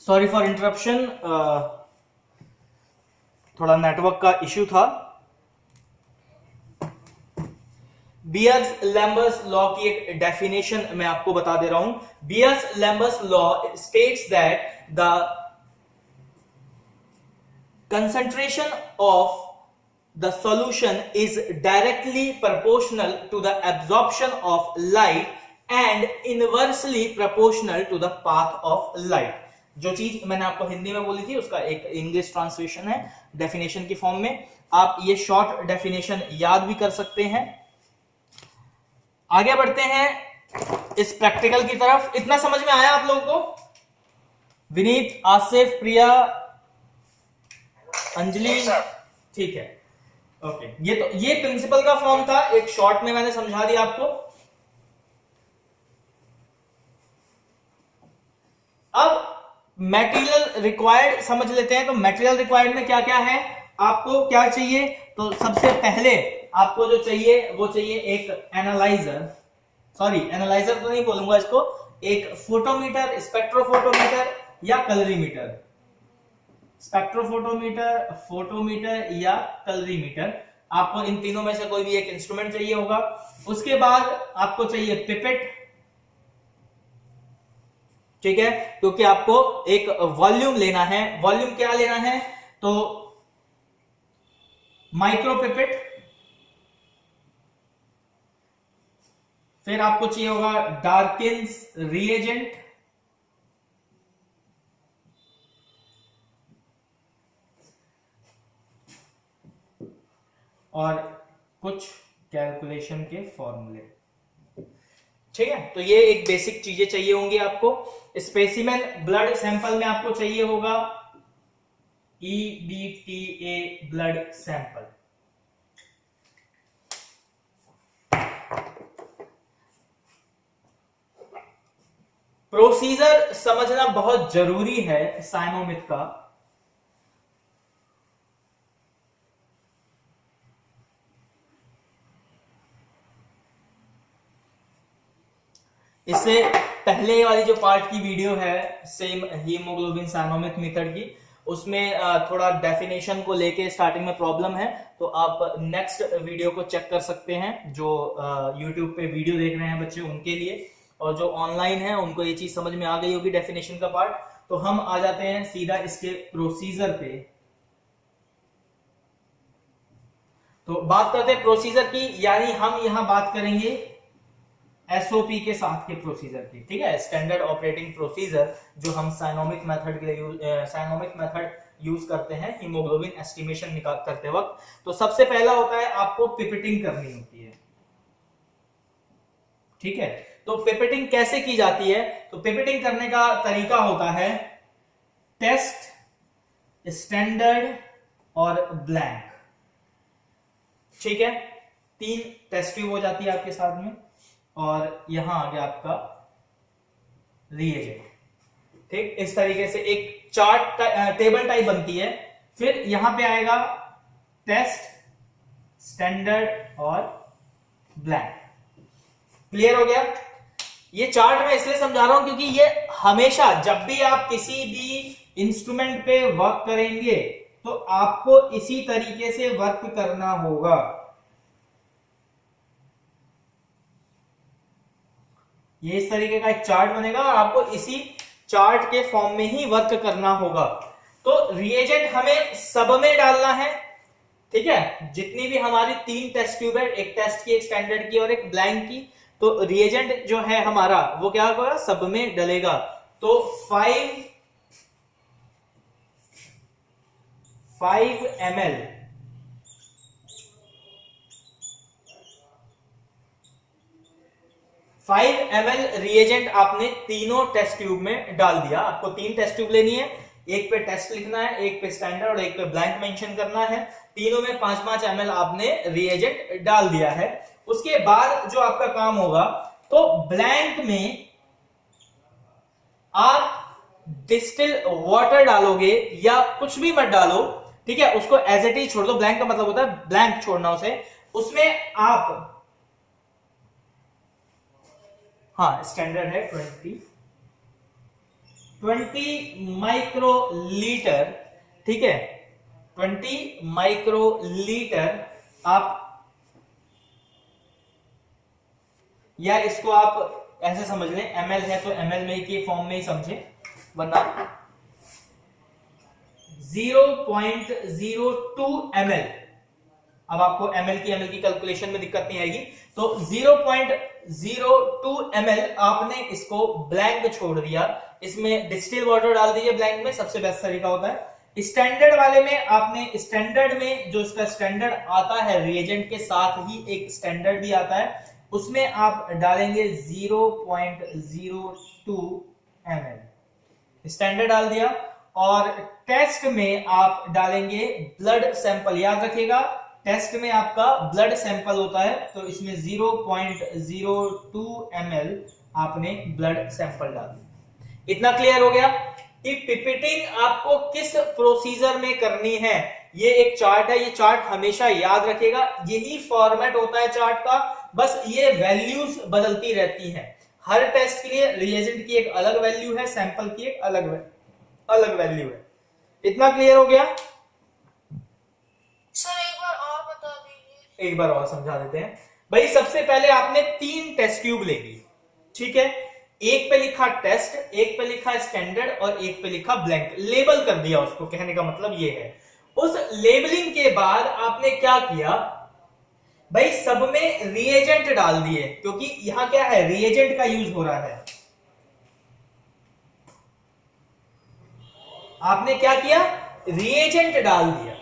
Sorry for interruption, थोड़ा network का issue था। बियर्स-लैम्बर्ट्स लॉ की एक डेफिनेशन मैं आपको बता दे रहा हूं। Bears-Lambert's law states that the concentration of the solution is directly proportional to the absorption of light and inversely proportional to the path of light। जो चीज मैंने आपको हिंदी में बोली थी उसका एक इंग्लिश ट्रांसलेशन है डेफिनेशन की फॉर्म में। आप ये शॉर्ट डेफिनेशन याद भी कर सकते हैं। आगे बढ़ते हैं इस प्रैक्टिकल की तरफ। इतना समझ में आया आप लोगों को? विनीत, आसिफ, प्रिया, अंजलि, ठीक है, ओके। ये प्रिंसिपल का फॉर्म था, एक शॉर्ट में मैंने समझा दिया आपको। अब मटेरियल रिक्वायर्ड समझ लेते हैं। तो मटेरियल रिक्वायर्ड में क्या क्या है, आपको क्या चाहिए? तो सबसे पहले आपको जो चाहिए वो चाहिए एक एनालाइजर, सॉरी एनालाइजर तो नहीं बोलूंगा इसको, एक फोटोमीटर, स्पेक्ट्रोफोटोमीटर या कलरीमीटर। स्पेक्ट्रोफोटोमीटर, फोटोमीटर या कलरीमीटर, आपको इन तीनों में से कोई भी एक इंस्ट्रूमेंट चाहिए होगा। उसके बाद आपको चाहिए पिपेट, ठीक है, क्योंकि आपको एक वॉल्यूम लेना है। वॉल्यूम क्या लेना है? तो माइक्रो पिपेट। फिर आपको चाहिए होगा डार्किंस रिएजेंट, और कुछ कैलकुलेशन के फॉर्मूले, ठीक है। तो ये एक बेसिक चीजें चाहिए होंगी आपको। स्पेसिमेन ब्लड सैंपल में आपको चाहिए होगा EBTA ब्लड सैंपल। प्रोसीजर समझना बहुत जरूरी है साइनोमिथ का। इससे पहले वाली जो पार्ट की वीडियो है सेम हीमोग्लोबिन साइनोमिथ मेथड की, उसमें थोड़ा डेफिनेशन को लेके स्टार्टिंग में प्रॉब्लम है, तो आप नेक्स्ट वीडियो को चेक कर सकते हैं। जो यूट्यूब पे वीडियो देख रहे हैं बच्चे उनके लिए, और जो ऑनलाइन है उनको ये चीज समझ में आ गई होगी डेफिनेशन का पार्ट। तो हम आ जाते हैं सीधा इसके प्रोसीजर पे। तो बात करते हैं प्रोसीजर की, यानी हम यहां बात करेंगे एसओपी के साथ के प्रोसीजर की, ठीक है, स्टैंडर्ड ऑपरेटिंग प्रोसीजर, जो हम साइनोमिक मेथड के लिए साइनोमिक मेथड यूज करते हैं हीमोग्लोबिन एस्टिमेशन निकाल करते वक्त। तो सबसे पहला होता है आपको पिपेटिंग करनी होती है, ठीक है। तो पिपेटिंग कैसे की जाती है? तो पिपेटिंग करने का तरीका होता है टेस्ट, स्टैंडर्ड और ब्लैंक, ठीक है। 3 टेस्ट ट्यूब हो जाती है आपके साथ में, और यहां आ गया आपका रिएजेंट, ठीक। इस तरीके से एक चार्ट टेबल टाइप बनती है। फिर यहां पे आएगा टेस्ट, स्टैंडर्ड और ब्लैंक। क्लियर हो गया? ये चार्ट मैं इसलिए समझा रहा हूं क्योंकि ये हमेशा जब भी आप किसी भी इंस्ट्रूमेंट पे वर्क करेंगे तो आपको इसी तरीके से वर्क करना होगा। ये इस तरीके का एक चार्ट बनेगा, आपको इसी चार्ट के फॉर्म में ही वर्क करना होगा। तो रिएजेंट हमें सब में डालना है, ठीक है। जितनी भी हमारी 3 टेस्ट ट्यूब है, एक टेस्ट की, एक स्टैंडर्ड की और एक ब्लैंक की, तो रिएजेंट जो है हमारा वो क्या होगा, सब में डलेगा। तो 5 ml रिएजेंट आपने तीनों टेस्ट ट्यूब में डाल दिया। आपको 3 टेस्ट ट्यूब लेनी है, एक पे टेस्ट लिखना है, एक पे स्टैंडर्ड और एक पे ब्लैंक मेंशन करना है। तीनों में 5-5 ml आपने रिएजेंट डाल दिया है। उसके बाद जो आपका काम होगा, तो ब्लैंक में आप डिस्टिल वाटर डालोगे या कुछ भी मत डालो, ठीक है, उसको एज इट इज छोड़ दो। ब्लैंक का मतलब होता है ब्लैंक छोड़ना उसे। उसमें आप, हाँ स्टैंडर्ड है 20 माइक्रोलीटर, ठीक है, 20 माइक्रोलीटर आप, या इसको आप ऐसे समझ लें, एमएल है तो एमएल में के फॉर्म में ही समझे, वरना 0.02 ml। अब आपको एमएल की कैलकुलेशन में दिक्कत नहीं आएगी। तो 0.02 ml आपने इसको ब्लैंक छोड़ दिया, इसमें डिस्टिल वाटर डाल दीजिए ब्लैंक में, सबसे बेस्ट तरीका होता है। स्टैंडर्ड वाले में आपने, स्टैंडर्ड में जो इसका स्टैंडर्ड आता है रिएजेंट के साथ ही एक स्टैंडर्ड भी आता है, उसमें आप डालेंगे 0.02 ml, स्टैंडर्ड डाल दिया। और टेस्ट में आप डालेंगे ब्लड सैंपल, याद रखिएगा टेस्ट में आपका ब्लड सैंपल होता है, तो इसमें 0.02 ml आपने ब्लड सैंपल डाल दिया। इतना क्लियर हो गया कि पिपेटिंग आपको किस प्रोसीजर में करनी है। ये एक चार्ट है, ये चार्ट हमेशा याद रखिएगा, यही फॉर्मेट होता है चार्ट का, बस ये वैल्यूज बदलती रहती हैं। हर टेस्ट के लिए रिएजेंट की एक अलग वैल्यू है, सैंपल की एक अलग वैल्यू है। इतना क्लियर हो गया? सर एक बार और बता दीजिए। एक बार और समझा देते हैं भाई। सबसे पहले आपने 3 टेस्ट ट्यूब लेगी, ठीक है, एक पे लिखा टेस्ट, एक पे लिखा स्टैंडर्ड और एक पे लिखा ब्लैंक, लेबल कर दिया उसको, कहने का मतलब ये है। उस लेबलिंग के बाद आपने क्या किया भाई, सब में रिएजेंट डाल दिए, क्योंकि यहां क्या है, रिएजेंट का यूज हो रहा है। आपने क्या किया, रिएजेंट डाल दिया।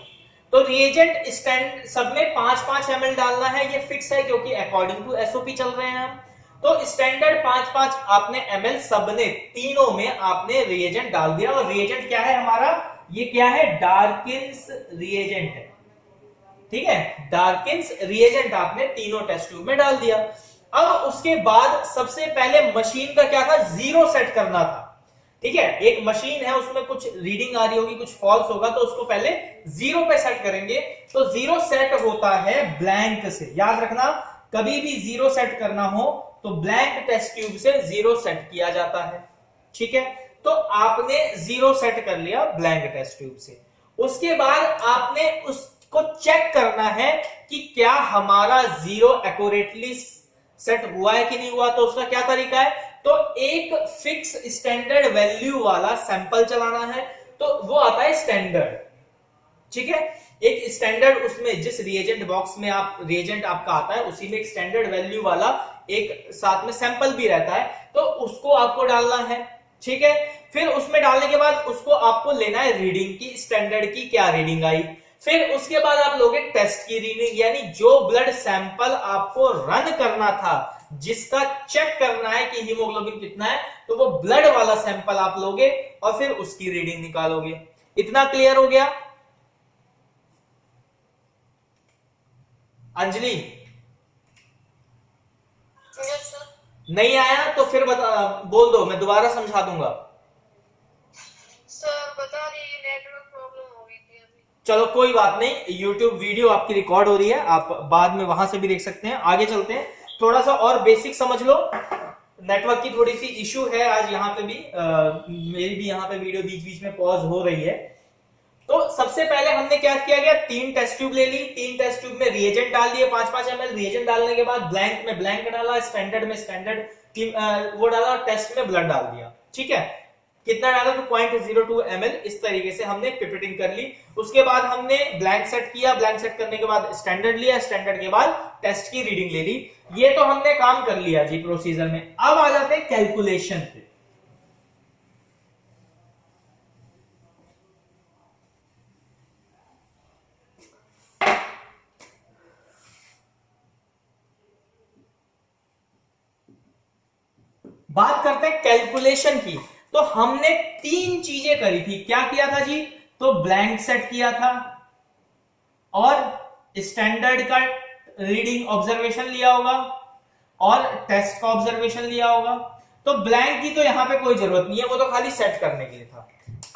तो रिएजेंट स्टैंड सब में 5-5 ml डालना है, ये फिक्स है क्योंकि अकॉर्डिंग टू एसओपी चल रहे हैं हम। तो स्टैंडर्ड 5-5 आपने ml सबने, तीनों में आपने रिएजेंट डाल दिया। और रिएजेंट क्या है हमारा, ये क्या है, डार्किंस रिएजेंट है, ठीक है, डार्किंस रिएजेंट आपने तीनों टेस्ट ट्यूब में डाल दिया। अब उसके बाद सबसे पहले मशीन का क्या था, 0 सेट करना था, ठीक है। एक मशीन है, उसमें कुछ रीडिंग आ रही होगी, कुछ फॉल्स होगा, तो उसको पहले 0 पे सेट करेंगे। तो 0 सेट होता है ब्लैंक से, याद रखना, कभी भी 0 सेट करना हो तो ब्लैंक टेस्ट ट्यूब से 0 सेट किया जाता है, ठीक है। तो आपने 0 सेट कर लिया ब्लैंक टेस्ट ट्यूब से। उसके बाद आपने उसको चेक करना है कि क्या हमारा 0 एक्यूरेटली सेट हुआ है कि नहीं हुआ। तो उसका क्या तरीका है, तो एक फिक्स स्टैंडर्ड वैल्यू वाला सैंपल चलाना है, तो वो आता है स्टैंडर्ड, ठीक है। एक स्टैंडर्ड, उसमें जिस रिएजेंट बॉक्स में आप रिएजेंट आपका आता है उसी में एक स्टैंडर्ड वैल्यू वाला एक साथ में सैंपल भी रहता है, तो उसको आपको डालना है, ठीक है। फिर उसमें डालने के बाद उसको आपको लेना है रीडिंग की, स्टैंडर्ड की क्या रीडिंग आई। फिर उसके बाद आप लोगे टेस्ट की रीडिंग, यानी जो ब्लड सैंपल आपको रन करना था, जिसका चेक करना है कि हीमोग्लोबिन कितना है, तो वो ब्लड वाला सैंपल आप लोगे और फिर उसकी रीडिंग निकालोगे। इतना क्लियर हो गया? अंजलि नहीं आया तो फिर बोल दो, मैं दोबारा समझा दूंगा। सर बता दीजिए, नेटवर्क प्रॉब्लम हो गई थी अभी। चलो कोई बात नहीं, YouTube वीडियो आपकी रिकॉर्ड हो रही है, आप बाद में वहां से भी देख सकते हैं। आगे चलते हैं, थोड़ा सा और बेसिक समझ लो। नेटवर्क की थोड़ी सी इश्यू है आज यहाँ पे भी, मेरी भी यहाँ पे वीडियो बीच बीच में पॉज हो रही है। तो सबसे पहले हमने क्या किया गया, 3 टेस्ट ट्यूब ले ली, 3 टेस्ट ट्यूब में रिएजेंट डाल दिए 5-5 ml। रिएजेंट डालने के बाद ब्लैंक में ब्लैंक डाला, स्टैंडर्ड में स्टैंडर्ड वो डाला, टेस्ट में ब्लड डाल दिया, ठीक है। कितना डाला, तो 0.02 ml। इस तरीके से हमने पिपेटिंग कर ली। उसके बाद हमने ब्लैंक सेट किया, ब्लैंक सेट करने के बाद स्टैंडर्ड लिया, स्टैंडर्ड के बाद टेस्ट की रीडिंग ले ली। ये तो हमने काम कर लिया जी प्रोसीजर में। अब आ जाते हैं कैलकुलेशन पे। बात करते हैं कैलकुलेशन की। तो हमने 3 चीजें करी थी। क्या किया था जी, तो ब्लैंक सेट किया था और स्टैंडर्ड का रीडिंग ऑब्जर्वेशन लिया होगा और टेस्ट का ऑब्जर्वेशन लिया होगा। तो ब्लैंक की तो यहां पे कोई जरूरत नहीं है, वो तो खाली सेट करने के लिए था।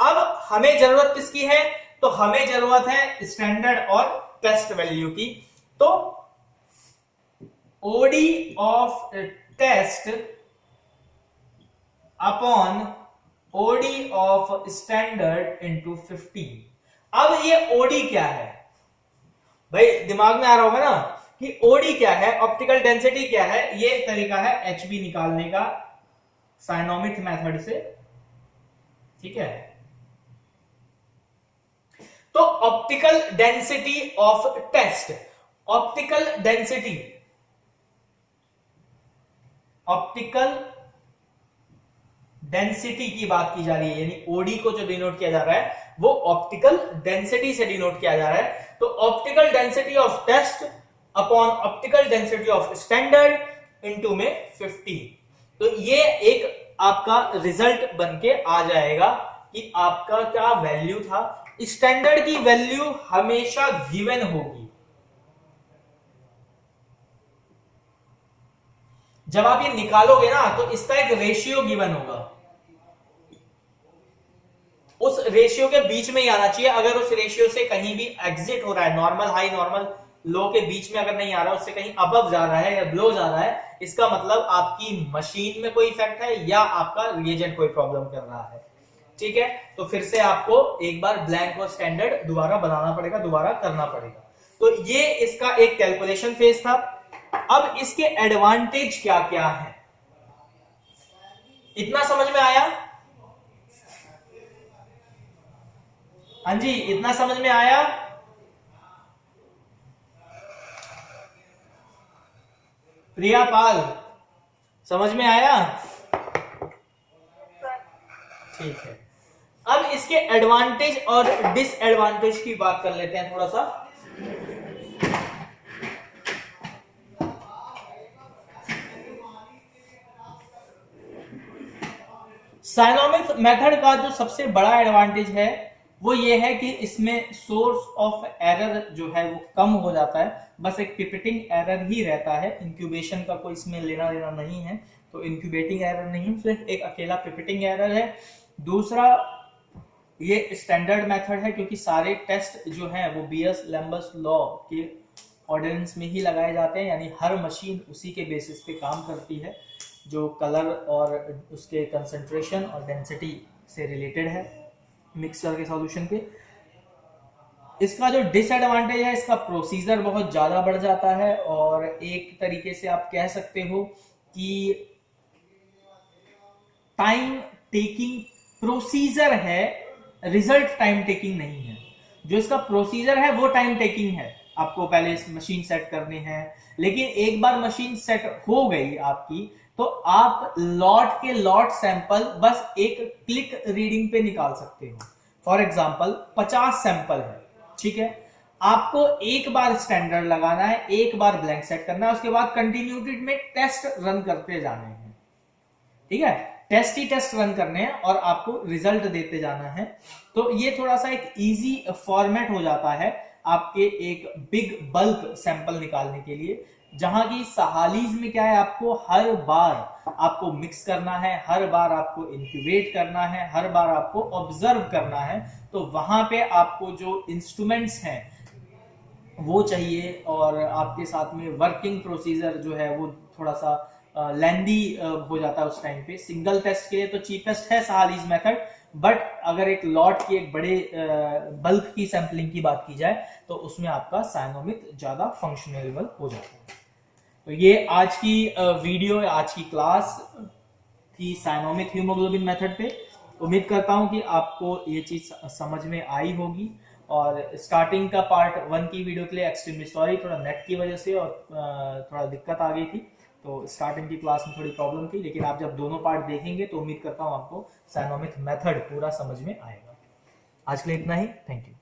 अब हमें जरूरत किसकी है, तो हमें जरूरत है स्टैंडर्ड और टेस्ट वैल्यू की। तो OD of test upon OD of standard into 15। अब ये ओडी क्या है भाई, दिमाग में आ रहा होगा ना कि ओडी क्या है, ऑप्टिकल डेंसिटी क्या है। ये तरीका है एचबी निकालने का साइनोमिक मेथड से, ठीक है। तो optical density of test, optical density, optical density की बात की जा रही है, यानी ओडी को जो डिनोट किया जा रहा है वो ऑप्टिकल डेंसिटी से डिनोट किया जा रहा है। तो optical density of test upon optical density of standard into में 50। तो ये एक आपका रिजल्ट बन के आ जाएगा कि आपका क्या वैल्यू था। स्टैंडर्ड की वैल्यू हमेशा गिवन होगी। जब आप ये निकालोगे ना तो इसका एक रेशियो गिवन होगा, उस रेशियो के बीच में ही आना चाहिए। अगर उस रेशियो से कहीं भी एग्जिट हो रहा है, नॉर्मल हाई नॉर्मल लो के बीच में अगर नहीं आ रहा, उससे कहीं अबव जा रहा है या बिलो जा रहा है, इसका मतलब आपकी मशीन में कोई इफेक्ट है या आपका रिएजेंट कोई प्रॉब्लम कर रहा है, ठीक है। तो फिर से आपको एक बार ब्लैंक और स्टैंडर्ड दोबारा बनाना पड़ेगा, दोबारा करना पड़ेगा। तो ये इसका एक कैलकुलेशन फेज था। अब इसके एडवांटेज क्या क्या है, इतना समझ में आया? हाँ जी, इतना समझ में आया? प्रिया पाल, समझ में आया? ठीक है। अब इसके एडवांटेज और डिसएडवांटेज की बात कर लेते हैं थोड़ा सा। साइनोमिक मेथड का जो सबसे बड़ा एडवांटेज है वो ये है कि इसमें सोर्स ऑफ एरर जो है वो कम हो जाता है। बस एक पिपेटिंग एरर ही रहता है, इंक्यूबेशन का कोई इसमें लेना देना नहीं है। तो इंक्यूबेटिंग एरर नहीं, सिर्फ एक अकेला पिपेटिंग एरर है। दूसरा, ये स्टैंडर्ड मेथड है क्योंकि सारे टेस्ट जो हैं वो बीएस-लैम्बर्ट लॉ के ऑर्डिनेंस में ही लगाए जाते हैं, यानी हर मशीन उसी के बेसिस पे काम करती है जो कलर और उसके कंसंट्रेशन और डेंसिटी से रिलेटेड है मिक्सचर के सॉल्यूशन के। इसका जो डिसएडवांटेज है, इसका प्रोसीजर बहुत ज्यादा बढ़ जाता है और एक तरीके से आप कह सकते हो कि टाइम टेकिंग प्रोसीजर है, रिजल्ट टाइम टेकिंग नहीं है। जो इसका प्रोसीजर है वो टाइम टेकिंग है, आपको पहले मशीन सेट करनी है, लेकिन एक बार मशीन सेट हो गई आपकी तो आप लॉट के लॉट सैंपल बस एक क्लिक रीडिंग पे निकाल सकते हो। फॉर एग्जांपल 50 सैंपल है, ठीक है, आपको एक बार स्टैंडर्ड लगाना है, एक बार ब्लैंक सेट करना है, उसके बाद कंटिन्यूटी में टेस्ट रन करते जाने हैं, ठीक है, टेस्ट ही टेस्ट रन करने हैं और आपको रिजल्ट देते जाना है। तो ये थोड़ा सा एक इजी फॉर्मेट हो जाता है आपके एक बिग बल्क सैंपल निकालने के लिए, जहां की सहालीज में क्या है, आपको हर बार आपको मिक्स करना है, हर बार आपको इंक्यूबेट करना है, हर बार आपको ऑब्जर्व करना है। तो वहां पे आपको जो इंस्ट्रूमेंट्स हैं वो चाहिए और आपके साथ में वर्किंग प्रोसीजर जो है वो थोड़ा सा लेंदी हो जाता है उस टाइम पे। सिंगल टेस्ट के लिए तो चीपेस्ट है सहालीज मेथड, बट अगर एक लॉट की एक बड़े बल्क की सैंपलिंग की बात की जाए तो उसमें आपका साइनोमिक ज्यादा फंक्शनेबल हो जाता है। तो ये आज की वीडियो, आज की क्लास थी साइनोमिक हीमोग्लोबिन मेथड पे। उम्मीद करता हूं कि आपको ये चीज समझ में आई होगी। और स्टार्टिंग का पार्ट 1 की वीडियो के लिए एक्सट्रीमली सॉरी, थोड़ा नेट की वजह से और थोड़ा दिक्कत आ गई थी, तो स्टार्टिंग की क्लास में थोड़ी प्रॉब्लम थी, लेकिन आप जब दोनों पार्ट देखेंगे तो उम्मीद करता हूं आपको साइनोमिक मेथड पूरा समझ में आएगा। आज के लिए इतना ही, थैंक यू।